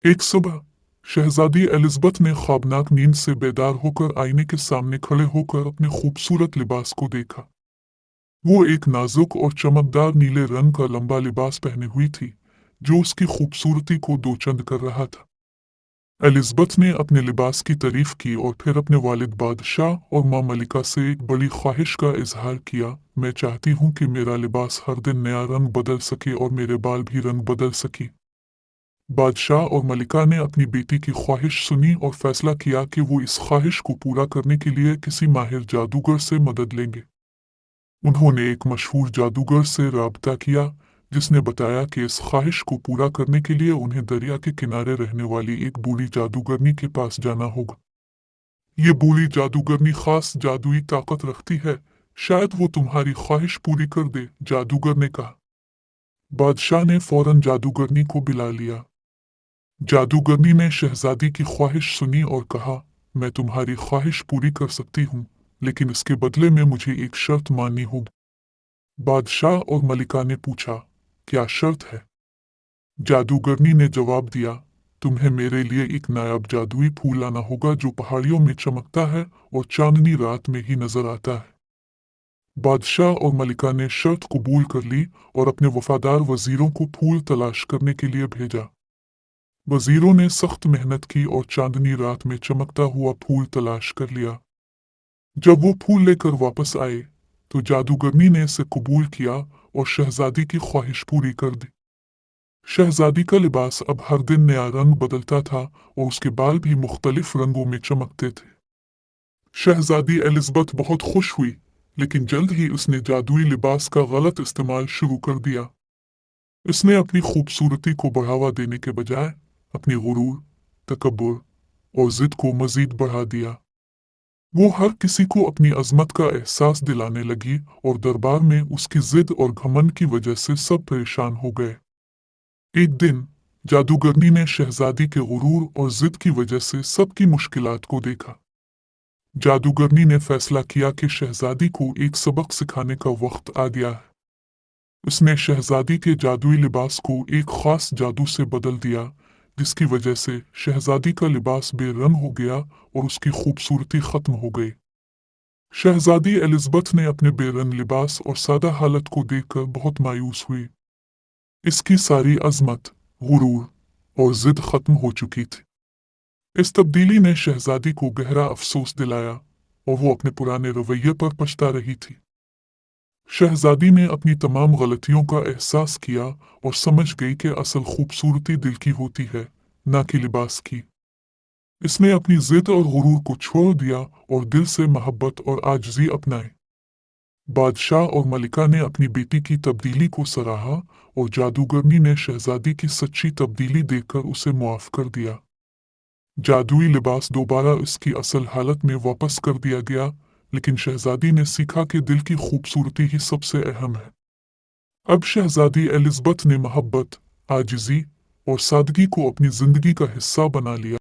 एक सुबह शहजादी एलिज़ाबेथ ने ख्वाबनाक नींद से बेदार होकर आईने के सामने खड़े होकर अपने खूबसूरत लिबास को देखा। वो एक नाजुक और चमकदार नीले रंग का लंबा लिबास पहने हुई थी, जो उसकी खूबसूरती को दोचंद कर रहा था। एलिज़ाबेथ ने अपने लिबास की तारीफ की और फिर अपने वालिद बादशाह और माँ मलिका से एक बड़ी ख्वाहिश का इजहार किया। मैं चाहती हूँ कि मेरा लिबास हर दिन नया रंग बदल सके और मेरे बाल भी रंग बदल सके। बादशाह और मलिका ने अपनी बेटी की ख्वाहिश सुनी और फैसला किया कि वो इस ख्वाहिश को पूरा करने के लिए किसी माहिर जादूगर से मदद लेंगे। उन्होंने एक मशहूर जादूगर से राब्ता किया, जिसने बताया कि इस ख्वाहिश को पूरा करने के लिए उन्हें दरिया के किनारे रहने वाली एक बूढ़ी जादूगरनी के पास जाना होगा। ये बूढ़ी जादूगरनी खास जादुई ताकत रखती है, शायद वो तुम्हारी ख्वाहिश पूरी कर दे, जादूगर ने कहा। बादशाह ने फौरन जादूगरनी को बुला लिया। जादूगरनी ने शहजादी की ख्वाहिश सुनी और कहा, मैं तुम्हारी ख्वाहिश पूरी कर सकती हूँ, लेकिन इसके बदले में मुझे एक शर्त माननी होगी। बादशाह और मलिका ने पूछा, क्या शर्त है? जादूगरनी ने जवाब दिया, तुम्हें मेरे लिए एक नायाब जादुई फूल लाना होगा जो पहाड़ियों में चमकता है और चांदनी रात में ही नजर आता है। बादशाह और मलिका ने शर्त कबूल कर ली और अपने वफादार वजीरों को फूल तलाश करने के लिए भेजा। वजीरों ने सख्त मेहनत की और चांदनी रात में चमकता हुआ फूल तलाश कर लिया। जब वो फूल लेकर वापस आए तो जादूगरनी ने इसे कबूल किया और शहजादी की ख्वाहिश पूरी कर दी। शहजादी का लिबास अब हर दिन नया रंग बदलता था और उसके बाल भी मुख्तलिफ रंगों में चमकते थे। शहजादी एलिज़ाबेथ बहुत खुश हुई, लेकिन जल्द ही उसने जादुई लिबास का गलत इस्तेमाल शुरू कर दिया। उसने अपनी खूबसूरती को बढ़ावा देने के बजाय अपनी गुरूर, तकब्बुर और जिद को मजीद बढ़ा दिया। वो हर किसी को अपनी अजमत का एहसास दिलाने लगी और दरबार में उसकी जिद और घमंड की वजह से सब परेशान हो गए। एक दिन जादूगरनी ने शहजादी के गुरूर और जिद की वजह से सबकी मुश्किलात को देखा। जादूगरनी ने फैसला किया कि शहजादी को एक सबक सिखाने का वक्त आ गया है। उसने शहजादी के जादुई लिबास को एक खास जादू से बदल दिया, जिसकी वजह से शहजादी का लिबास बेरंग हो गया और उसकी खूबसूरती खत्म हो गई। शहजादी एलिज़ाबेथ ने अपने बेरंग लिबास और सादा हालत को देखकर बहुत मायूस हुई। इसकी सारी अजमत, गुरूर और जिद खत्म हो चुकी थी। इस तब्दीली ने शहजादी को गहरा अफसोस दिलाया और वो अपने पुराने रवैये पर पछता रही थी। शहजादी ने अपनी तमाम गलतियों का एहसास किया और समझ गई कि असल खूबसूरती दिल की होती है, ना कि लिबास की। इसने अपनी जिद और गुरूर को छोड़ दिया और दिल से मोहब्बत और आजिज़ी अपनाई। बादशाह और मलिका ने अपनी बेटी की तब्दीली को सराहा और जादूगरनी ने शहजादी की सच्ची तब्दीली देखकर उसे मुआफ कर दिया। जादुई लिबास दोबारा उसकी असल हालत में वापस कर दिया गया, लेकिन शहजादी ने सीखा कि दिल की खूबसूरती ही सबसे अहम है। अब शहजादी एलिज़ाबेथ ने मोहब्बत, आजिज़ी और सादगी को अपनी जिंदगी का हिस्सा बना लिया।